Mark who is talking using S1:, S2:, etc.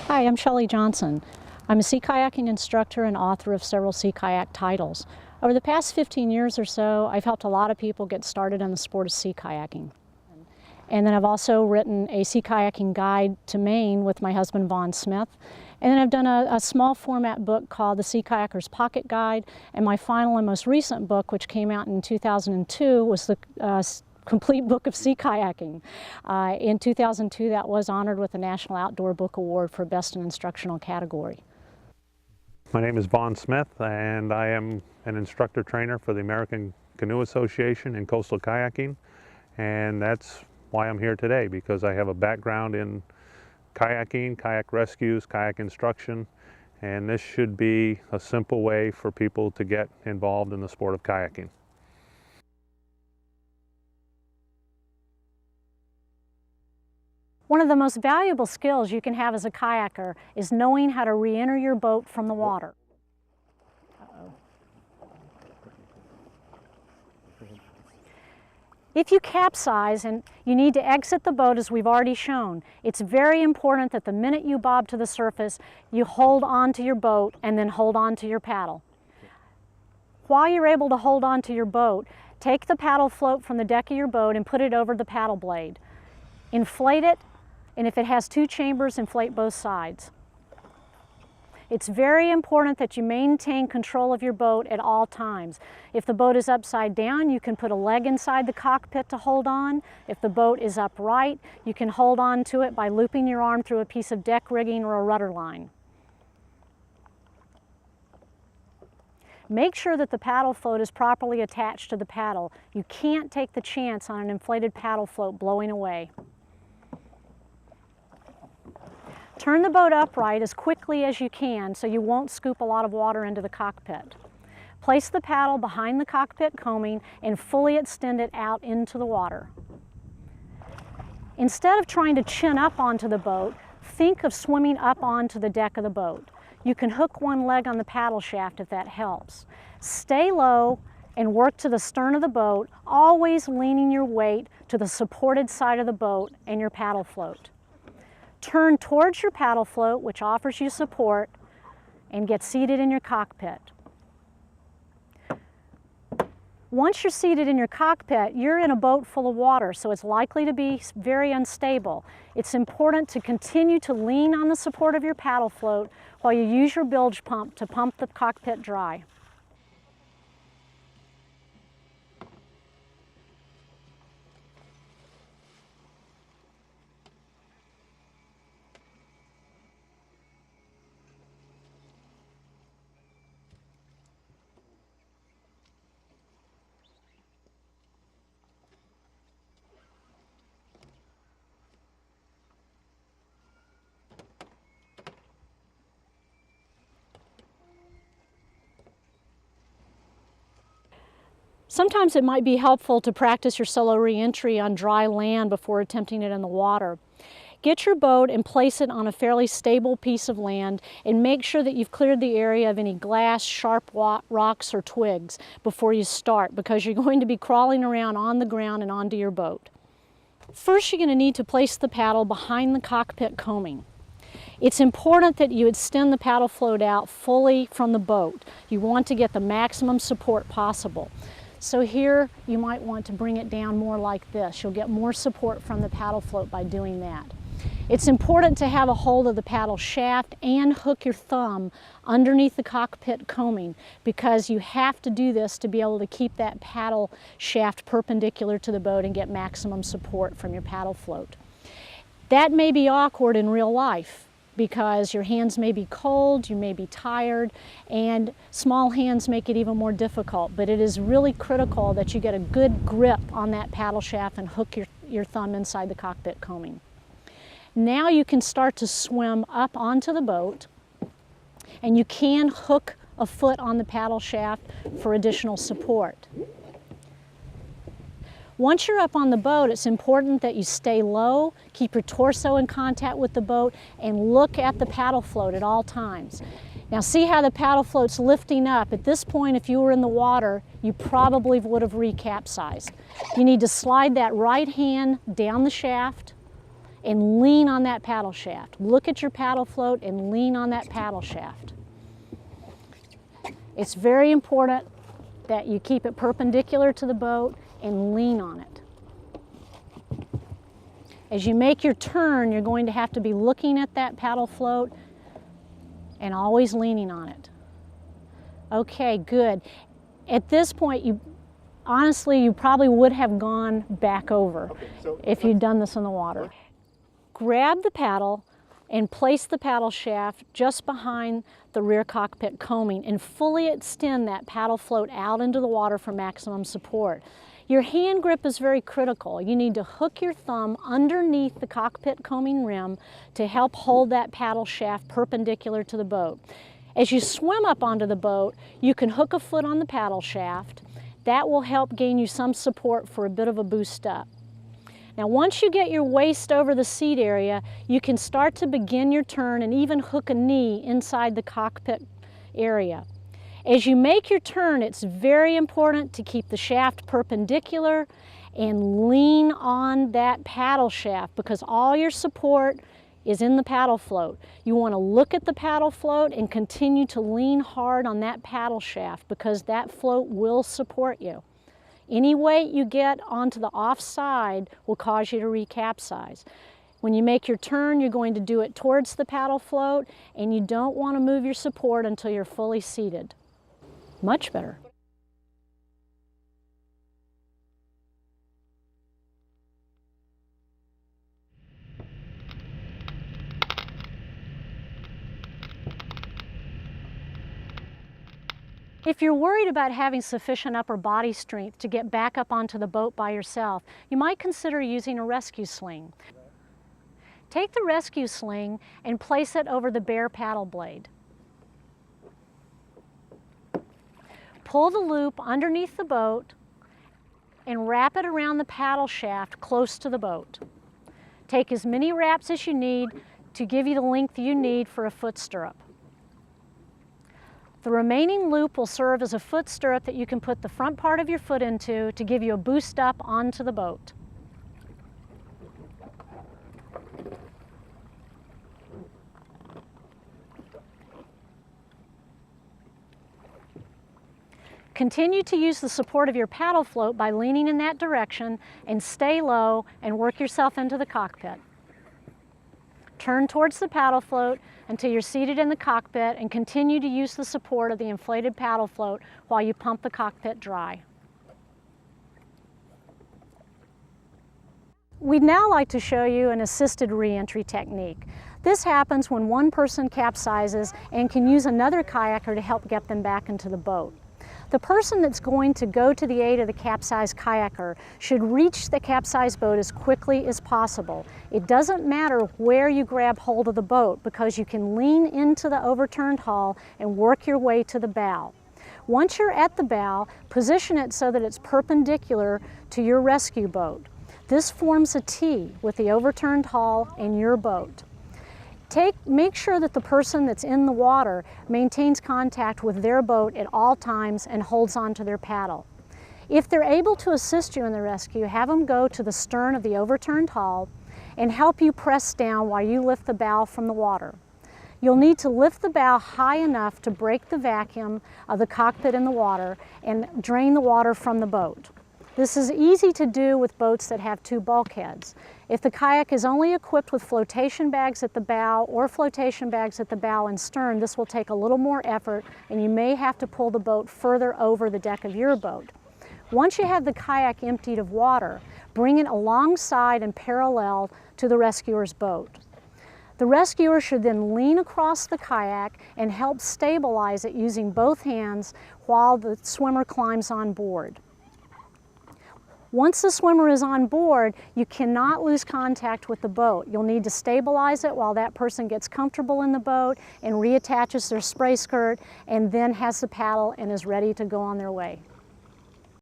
S1: Hi, I'm Shelley Johnson. I'm a sea kayaking instructor and author of several sea kayak titles. Over the past 15 years or so, I've helped a lot of people get started in the sport of sea kayaking. And then I've also written a sea kayaking guide to Maine with my husband, Vaughn Smith. And then I've done a small format book called The Sea Kayaker's Pocket Guide. And my final and most recent book, which came out in 2002, was the complete book of sea kayaking. In 2002, that was honored with the National Outdoor Book Award for Best in Instructional category.
S2: My name is Vaughn Smith, and I am an instructor trainer for the American Canoe Association in coastal kayaking. And that's why I'm here today, because I have a background in kayaking, kayak rescues, kayak instruction, and this should be a simple way for people to get involved in the sport of kayaking.
S1: One of the most valuable skills you can have as a kayaker is knowing how to re-enter your boat from the water. If you capsize and you need to exit the boat, as we've already shown, it's very important that the minute you bob to the surface, you hold on to your boat and then hold on to your paddle. While you're able to hold on to your boat, take the paddle float from the deck of your boat and put it over the paddle blade. Inflate it, and if it has two chambers, inflate both sides. It's very important that you maintain control of your boat at all times. If the boat is upside down, you can put a leg inside the cockpit to hold on. If the boat is upright, you can hold on to it by looping your arm through a piece of deck rigging or a rudder line. Make sure that the paddle float is properly attached to the paddle. You can't take the chance on an inflated paddle float blowing away. Turn the boat upright as quickly as you can so you won't scoop a lot of water into the cockpit. Place the paddle behind the cockpit coaming and fully extend it out into the water. Instead of trying to chin up onto the boat, think of swimming up onto the deck of the boat. You can hook one leg on the paddle shaft if that helps. Stay low and work to the stern of the boat, always leaning your weight to the supported side of the boat and your paddle float. Turn towards your paddle float, which offers you support, and get seated in your cockpit. Once you're seated in your cockpit, you're in a boat full of water, so it's likely to be very unstable. It's important to continue to lean on the support of your paddle float while you use your bilge pump to pump the cockpit dry. Sometimes it might be helpful to practice your solo re-entry on dry land before attempting it in the water. Get your boat and place it on a fairly stable piece of land and make sure that you've cleared the area of any glass, sharp rocks, or twigs before you start, because you're going to be crawling around on the ground and onto your boat. First, you're going to need to place the paddle behind the cockpit coaming. It's important that you extend the paddle float out fully from the boat. You want to get the maximum support possible. So here you might want to bring it down more like this. You'll get more support from the paddle float by doing that. It's important to have a hold of the paddle shaft and hook your thumb underneath the cockpit coaming, because you have to do this to be able to keep that paddle shaft perpendicular to the boat and get maximum support from your paddle float. That may be awkward in real life, because your hands may be cold, you may be tired, and small hands make it even more difficult. But it is really critical that you get a good grip on that paddle shaft and hook your thumb inside the cockpit coaming. Now you can start to swim up onto the boat, and you can hook a foot on the paddle shaft for additional support. Once you're up on the boat, it's important that you stay low, keep your torso in contact with the boat, and look at the paddle float at all times. Now see how the paddle float's lifting up. At this point, if you were in the water, you probably would have recapsized. You need to slide that right hand down the shaft and lean on that paddle shaft. Look at your paddle float and lean on that paddle shaft. It's very important that you keep it perpendicular to the boat and lean on it. As you make your turn, you're going to have to be looking at that paddle float and always leaning on it. Okay, good. At this point, honestly, you probably would have gone back over if you'd done this in the water. Grab the paddle and place the paddle shaft just behind the rear cockpit coaming and fully extend that paddle float out into the water for maximum support. Your hand grip is very critical. You need to hook your thumb underneath the cockpit coaming rim to help hold that paddle shaft perpendicular to the boat. As you swim up onto the boat, you can hook a foot on the paddle shaft. That will help gain you some support for a bit of a boost up. Now, once you get your waist over the seat area, you can start to begin your turn and even hook a knee inside the cockpit area. As you make your turn, it's very important to keep the shaft perpendicular and lean on that paddle shaft because all your support is in the paddle float. You want to look at the paddle float and continue to lean hard on that paddle shaft because that float will support you. Any weight you get onto the offside will cause you to recapsize. When you make your turn, you're going to do it towards the paddle float, and you don't want to move your support until you're fully seated. Much better. If you're worried about having sufficient upper body strength to get back up onto the boat by yourself, you might consider using a rescue sling. Take the rescue sling and place it over the bare paddle blade. Pull the loop underneath the boat and wrap it around the paddle shaft close to the boat. Take as many wraps as you need to give you the length you need for a foot stirrup. The remaining loop will serve as a foot stirrup that you can put the front part of your foot into to give you a boost up onto the boat. Continue to use the support of your paddle float by leaning in that direction and stay low and work yourself into the cockpit. Turn towards the paddle float until you're seated in the cockpit and continue to use the support of the inflated paddle float while you pump the cockpit dry. We'd now like to show you an assisted re-entry technique. This happens when one person capsizes and can use another kayaker to help get them back into the boat. The person that's going to go to the aid of the capsized kayaker should reach the capsized boat as quickly as possible. It doesn't matter where you grab hold of the boat because you can lean into the overturned hull and work your way to the bow. Once you're at the bow, position it so that it's perpendicular to your rescue boat. This forms a T with the overturned hull and your boat. Make sure that the person that's in the water maintains contact with their boat at all times and holds onto their paddle. If they're able to assist you in the rescue, have them go to the stern of the overturned hull and help you press down while you lift the bow from the water. You'll need to lift the bow high enough to break the vacuum of the cockpit in the water and drain the water from the boat. This is easy to do with boats that have two bulkheads. If the kayak is only equipped with flotation bags at the bow or flotation bags at the bow and stern, this will take a little more effort and you may have to pull the boat further over the deck of your boat. Once you have the kayak emptied of water, bring it alongside and parallel to the rescuer's boat. The rescuer should then lean across the kayak and help stabilize it using both hands while the swimmer climbs on board. Once the swimmer is on board, you cannot lose contact with the boat. You'll need to stabilize it while that person gets comfortable in the boat and reattaches their spray skirt and then has the paddle and is ready to go on their way.